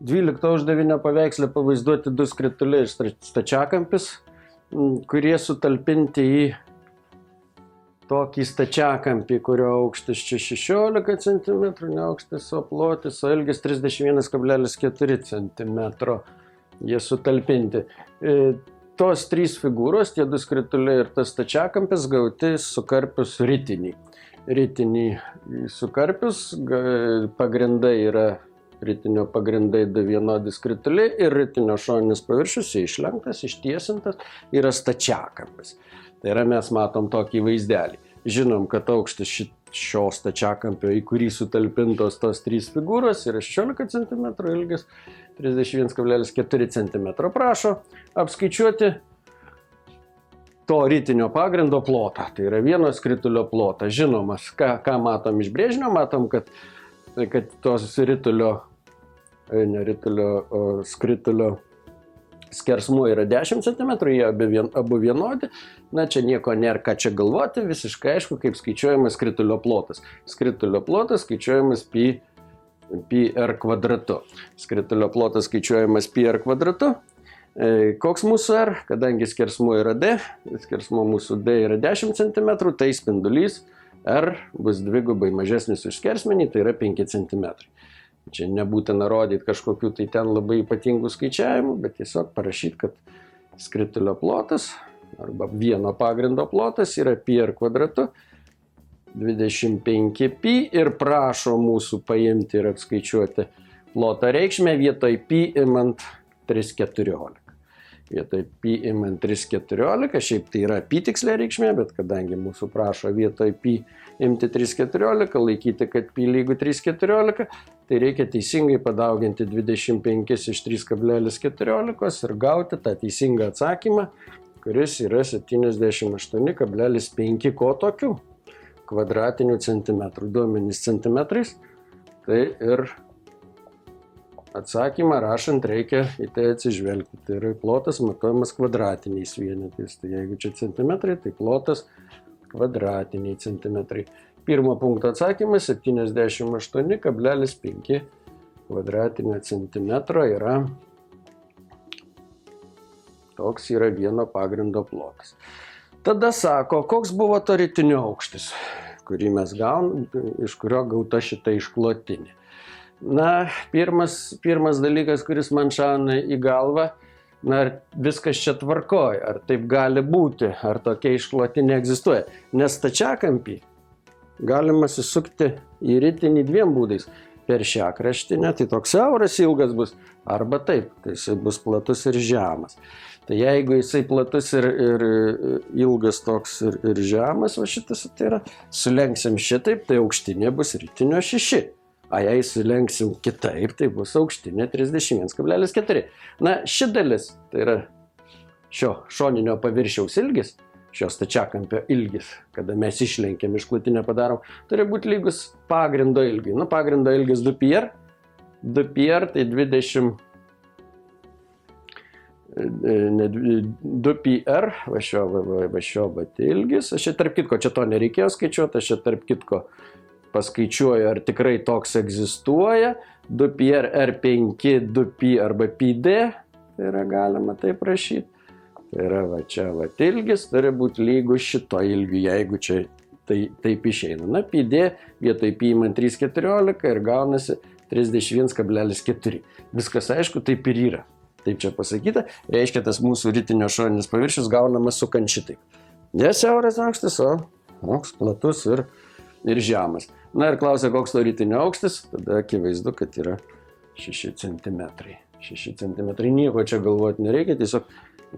12 uždavinio paveiksle pavaizduoti du skrituliai ir stačiakampis, kurie sutalpinti į tokį stačiakampį, kurio aukštis čia 16 cm, ne aukštis, o plotis, o ilgis 31,4 cm. Jie sutalpinti. Tos trys figūros, tie du skrituliai ir tas stačiakampis gauti sukarpius ritinį. Ritinį sukarpius, pagrindai yra ritinio pagrindai du vienodi skrituliai ir ritinio šoninis paviršius išlenktas, ištiesintas, yra stačiakampis. Tai yra mes matom tokį vaizdelį. Žinom, kad aukštis šio stačiakampio, į kurį sutalpintos tos trys figūros, yra 16 cm, ilgis 31,4 cm. Prašo apskaičiuoti to ritinio pagrindo plotą. Tai yra vieno skritulio plotą. Žinomas, ką matom iš brėžinio, matom, kad tos skritulio skersmuo yra 10 cm, jie abu vienodi. Na, čia nieko nėra ką čia galvoti, visiškai aišku, kaip skaičiuojamas skritulio plotas. Skritulio plotas skaičiuojamas πr kvadratu. Skritulio plotas skaičiuojamas πr kvadratu. Koks mūsų r? Kadangi skersmuo yra d, skersmuo mūsų d yra 10 cm, tai spindulys r bus dvigubai mažesnis už skersmenį, tai yra 5 cm. Čia nebūtina rodyti kažkokių tai ten labai ypatingų skaičiavimų, bet tiesiog parašyti, kad skritulio plotas arba vieno pagrindo plotas yra πr kvadratu 25π ir prašo mūsų paimti ir apskaičiuoti ploto reikšmę vietoj π imant 3,14. Vietoj π imant 3,14, šiaip tai yra apytikslė reikšmė, bet kadangi mūsų prašo vietoj π imti 3,14, laikyti, kad π lygu 3,14, tai reikia teisingai padauginti 25 iš 3,14 ir gauti tą teisingą atsakymą, kuris yra 78,5 kotokių kvadratinių centimetrų. Duomenys centimetrais, tai ir atsakymą rašant reikia į tai atsižvelgti. Tai yra plotas matuojamas kvadratiniais vienetais. Tai jeigu čia centimetrai, tai plotas kvadratiniai centimetrai. Pirmo punkto atsakymas 78,5 kvadratinio centimetro yra toks yra vieno pagrindo plotas. Tada sako, koks buvo to ritinio aukštis, kurį mes gaunam, iš kurio gauta šita išklotinė. Na, pirmas dalykas, kuris man šauna į galvą, na, ar viskas čia tvarkoj, ar taip gali būti, ar tokia išklotinė egzistuoja. Nes stačiakampį galima susukti į ritinį dviem būdais. Per šią kraštinę, tai toks siauras ilgas bus, arba taip, tai jisai bus platus ir žemas. Tai jeigu jisai platus ir ilgas toks ir žemas, va šitas, tai yra, sulenksim šitaip, tai aukštinė bus ritinio 6. A jei sulenksim kitaip, tai bus aukštinė 31,4. Na, ši dalis, tai yra šio šoninio paviršiaus ilgis, šio stačiakampio ilgis, kada mes išlenkiam išklotinę padarom, turi būti lygus pagrindo ilgiui. Nu, pagrindo ilgis 2πr, 2πr tai 2πr, va šio ilgis. Aš čia tarp kitko, čia to nereikėjo skaičiuoti, aš čia tarp kitko paskaičiuoju, ar tikrai toks egzistuoja. 2πr, R5, 2π arba πd, tai yra galima taip rašyti. Tai yra va čia va ilgis, turi būti lygus šito ilgiu, jeigu čia taip išeina. Na, πd vietoj π imant 3,14 ir gaunasi 31,4. Viskas aišku, taip ir yra. Taip čia pasakyta, reiškia tas mūsų ritinio šoninis paviršius gaunamas sukant šitaip. Ne siauras aukštis, o toks platus ir žemas. Na ir klausia, koks to ritinio aukštis, tada akivaizdu, kad yra 6 cm. 6 cm, nieko čia galvoti nereikia, tiesiog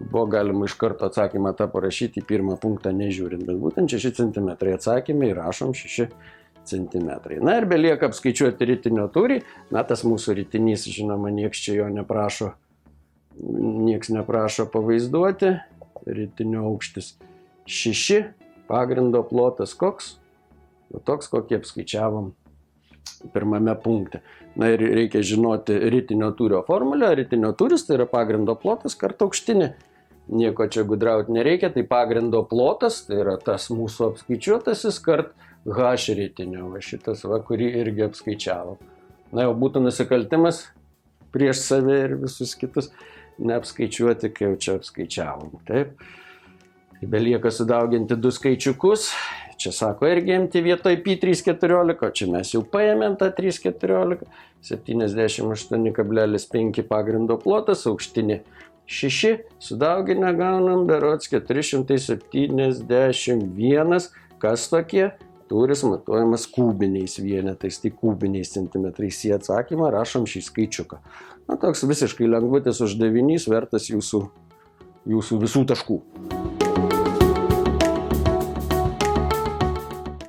buvo galima iš karto atsakymą tą parašyti į pirmą punktą nežiūrint, bet būtent 6 cm atsakymai įrašom 6 cm. Na ir belieka apskaičiuoti ritinio tūrį, na tas mūsų ritinys, žinoma, nieks čia jo neprašo pavaizduoti, ritinio aukštis 6, pagrindo plotas koks? Toks, kokį apskaičiavom pirmame punkte. Na ir reikia žinoti ritinio tūrio formulę. Ritinio tūris tai yra pagrindo plotas kart aukštinė. Nieko čia gudrauti nereikia, tai pagrindo plotas, tai yra tas mūsų apskaičiuotasis kart h ritinio, va šitas, va, kurį irgi apskaičiavom. Na jau būtų nusikaltimas prieš save ir visus kitus neapskaičiuoti, kai jau čia apskaičiavom. Taip. Tai belieka sudauginti du skaičiukus. Čia sako irgi imti vietoj pi 3,14, o čia mes jau paėmėm tą 3,14. 78,5 pagrindo plotas, aukštinė 6, sudauginę gaunam berods 471, kas tokie? Tūris matuojamas kubiniais vienetais, tai kubiniais centimetrais. Į atsakymą rašom šį skaičiuką. Na, toks visiškai lengvutis uždavinys, vertas jūsų visų taškų.